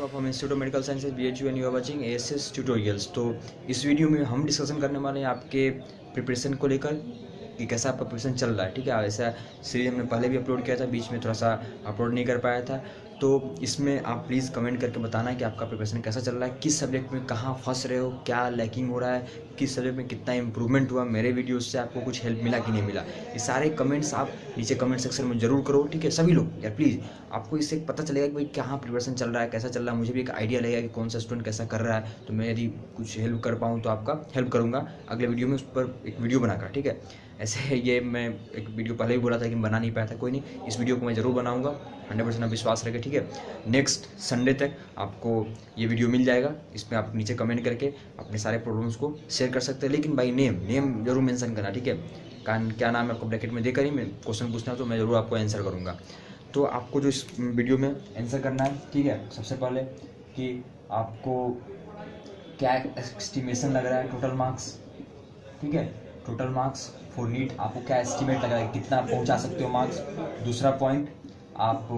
From institute of medical sciences BHU and you are watching ASS tutorials. तो इस video में हम discussion करने वाले हैं आपके प्रिपरेशन को लेकर कि कैसा आपका प्रिपरेशन चल रहा है। ठीक है, ऐसा सीरीज हमने पहले भी अपलोड किया था, बीच में थोड़ा सा अपलोड नहीं कर पाया था। तो इसमें आप प्लीज़ कमेंट करके बताना कि आपका प्रिपरेशन कैसा चल रहा है, किस सब्जेक्ट में कहाँ फंस रहे हो, क्या लैकिंग हो रहा है, किस सब्जेक्ट में कितना इंप्रूवमेंट हुआ, मेरे वीडियोस से आपको कुछ हेल्प मिला कि नहीं मिला। ये सारे कमेंट्स आप नीचे कमेंट सेक्शन में ज़रूर करो। ठीक है, सभी लोग यार प्लीज़, आपको इससे पता चलेगा कि भाई कहाँ प्रिपरेशन चल रहा है, कैसा चल रहा है। मुझे भी एक आइडिया लगेगा कि कौन सा स्टूडेंट कैसा कर रहा है। तो मैं यदि कुछ हेल्प कर पाऊँ तो आपका हेल्प करूँगा अगले वीडियो में, उस पर एक वीडियो बनाकर। ठीक है, ऐसे ये मैं एक वीडियो पहले भी बोला था कि बना नहीं पाया था, कोई नहीं, इस वीडियो को मैं ज़रूर बनाऊंगा, 100% विश्वास रखें। ठीक है, नेक्स्ट संडे तक आपको ये वीडियो मिल जाएगा। इसमें आप नीचे कमेंट करके अपने सारे प्रॉब्लम्स को शेयर कर सकते हैं, लेकिन बाई नेम जरूर मेंशन करना। ठीक है, क्या नाम है आपको ब्रैकेट में देकर ही मैं क्वेश्चन पूछना है तो मैं ज़रूर आपको आंसर करूँगा। तो आपको जो इस वीडियो में आंसर करना है, ठीक है, सबसे पहले कि आपको क्या एस्टिमेशन लग रहा है टोटल मार्क्स। ठीक है, टोटल मार्क्स फॉर नीट आपको क्या एस्टिमेट लग रहा है, कितना पहुंचा सकते हो मार्क्स। दूसरा पॉइंट, आप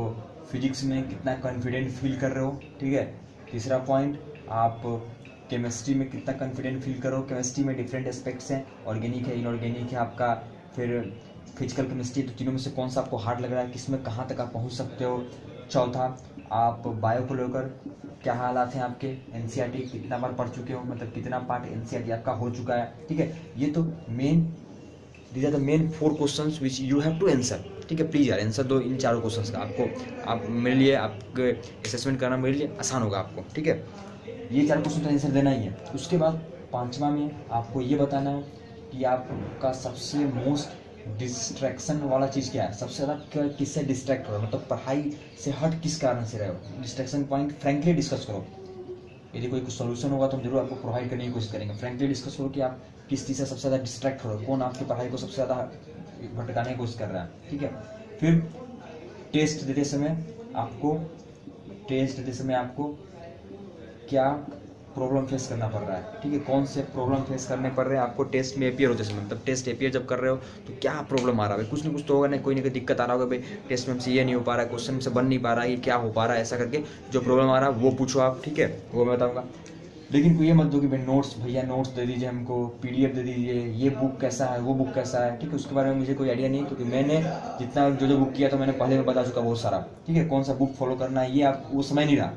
फिजिक्स में कितना कॉन्फिडेंट फील कर रहे हो। ठीक है, तीसरा पॉइंट, आप केमिस्ट्री में कितना कॉन्फिडेंट फील कर रहे हो। केमिस्ट्री में डिफरेंट एस्पेक्ट्स हैं, ऑर्गेनिक है, इनऑर्गेनिक है आपका, फिर फिजिकल केमिस्ट्री। तो तीनों में से कौन सा आपको हार्ड लग रहा है, किसमें कहाँ तक आप पहुँच सकते हो। चौथा, आप बायो को लेकर क्या हालात हैं आपके, NCERT कितना बार पढ़ चुके हो, मतलब कितना पार्ट NCERT आपका हो चुका है। ठीक है, ये तो these are the main 4 questions which you have to answer. ठीक है, प्लीज़ यार आंसर दो इन चारों क्वेश्चंस का। आपको आप मेरे लिए आपके असेसमेंट करना मेरे लिए आसान होगा आपको। ठीक है, ये 4 क्वेश्चन का आंसर देना ही है। उसके बाद 5वां में आपको ये बताना है कि आपका सबसे मोस्ट डिस्ट्रैक्शन वाला चीज़ क्या है, सबसे ज़्यादा किससे डिस्ट्रैक्ट हो रहा है, मतलब पढ़ाई से हट किस कारण से रहे हो। डिस्ट्रैक्शन पॉइंट फ्रैंकली डिस्कस करो। यदि कोई कुछ सोल्यूशन होगा तो हम जरूर आपको प्रोवाइड करने की कोशिश करेंगे। फ्रैंकली डिस्कस करो कि आप किस चीज़ से सबसे ज़्यादा डिस्ट्रैक्ट हो रहे हो, कौन आपकी पढ़ाई को सबसे ज़्यादा भटकाने की कोशिश कर रहा है। ठीक है, फिर टेस्ट देते समय आपको क्या प्रॉब्लम फेस करना पड़ रहा है। ठीक है, कौन से प्रॉब्लम फेस करने पड़ रहे हैं आपको टेस्ट में अपियर होते समय, मतलब टेस्ट अपियर जब कर रहे हो तो क्या प्रॉब्लम आ रहा है। कुछ ना कुछ तो होगा ना, कोई ना कोई दिक्कत आ रहा होगा, भाई टेस्ट में हमसे ये नहीं हो पा रहा है, क्वेश्चन से बन नहीं पा रहा है, ये क्या हो पा रहा है, ऐसा करके जो प्रॉब्लम आ रहा है वो पूछो आप। ठीक है, वो मैं बताऊँगा। लेकिन कोई ये मत दो कि भाई नोट्स, भैया नोट्स दे दीजिए हमको, PDF दे दीजिए, ये बुक कैसा है, वो बुक कैसा है। ठीक है, उसके बारे में मुझे कोई आइडिया नहीं है, क्योंकि मैंने जितना जो बुक किया था मैंने पहले में बता चुका बहुत सारा। ठीक है, कौन सा बुक फॉलो करना है ये आप, वो समय नहीं रहा,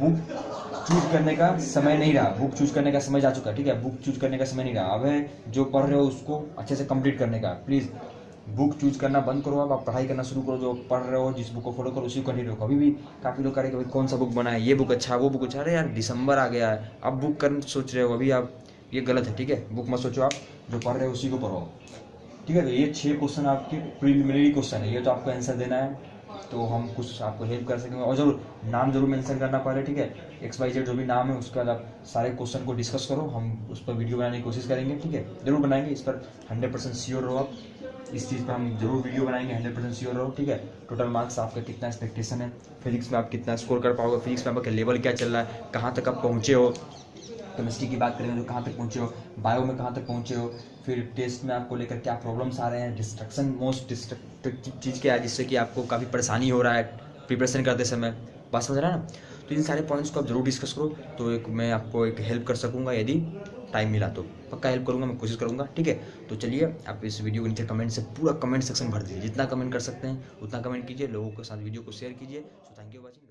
बुक चूज करने का समय नहीं रहा, बुक चूज करने का समय जा चुका है। ठीक है, बुक चूज करने का समय नहीं रहा, अब है जो पढ़ रहे हो उसको अच्छे से कंप्लीट करने का। प्लीज़ बुक चूज करना बंद करो, आप पढ़ाई करना शुरू करो, जो पढ़ रहे हो जिस बुक को फॉलो करो उसी को कंटिन्यू करो। अभी भी काफ़ी लोग करेंगे भाई कौन सा बुक बना है, ये बुक अच्छा, वो बुक अच्छा। अरे यार दिसंबर आ गया है, अब बुक करने सोच रहे हो, अभी आप, ये गलत है। ठीक है, बुक मत सोचो, आप जो पढ़ रहे हो उसी को पढ़ो। ठीक है, तो ये 6 क्वेश्चन आपके प्रीलिमिनरी क्वेश्चन है, ये तो आपको आंसर देना है, तो हम कुछ आपको हेल्प कर सकेंगे। और जरूर नाम जरूर मेंशन करना पड़े। ठीक है, XYZ जो भी नाम है उसके बाद आप सारे क्वेश्चन को डिस्कस करो, हम उस पर वीडियो बनाने की कोशिश करेंगे। ठीक है, जरूर बनाएंगे, इस पर 100% श्योर रहो आप, इस चीज़ पर हम जरूर वीडियो बनाएंगे, 100% श्योर रहो। ठीक है, टोटल मार्क्स आपका कितना एक्सपेक्टेशन है, फिजिक्स में आप कितना स्कोर कर पाओगे, फिजिक्स में आपका लेवल क्या चल रहा है, कहाँ तक आप पहुँचे हो। केमिस्ट्री की बात करेंगे तो कहाँ तक पहुँचे हो, बायो में कहाँ तक पहुँचे हो, फिर टेस्ट में आपको लेकर क्या प्रॉब्लम्स आ रहे हैं, डिस्ट्रक्शन मोस्ट डिस्ट्रक्टिव चीज़ क्या है जिससे कि आपको काफ़ी परेशानी हो रहा है प्रिपरेशन करते समय। बात समझ रहा है ना। तो इन सारे पॉइंट्स को आप जरूर डिस्कस करो, तो मैं आपको एक हेल्प कर सकूँगा, यदि टाइम मिला तो पक्का हेल्प करूँगा, मैं कोशिश करूँगा। ठीक है, तो चलिए आप इस वीडियो को नीचे कमेंट से पूरा कमेंट सेक्शन भर दीजिए, जितना कमेंट कर सकते हैं उतना कमेंट कीजिए, लोगों के साथ वीडियो को शेयर कीजिए। So thank you watching.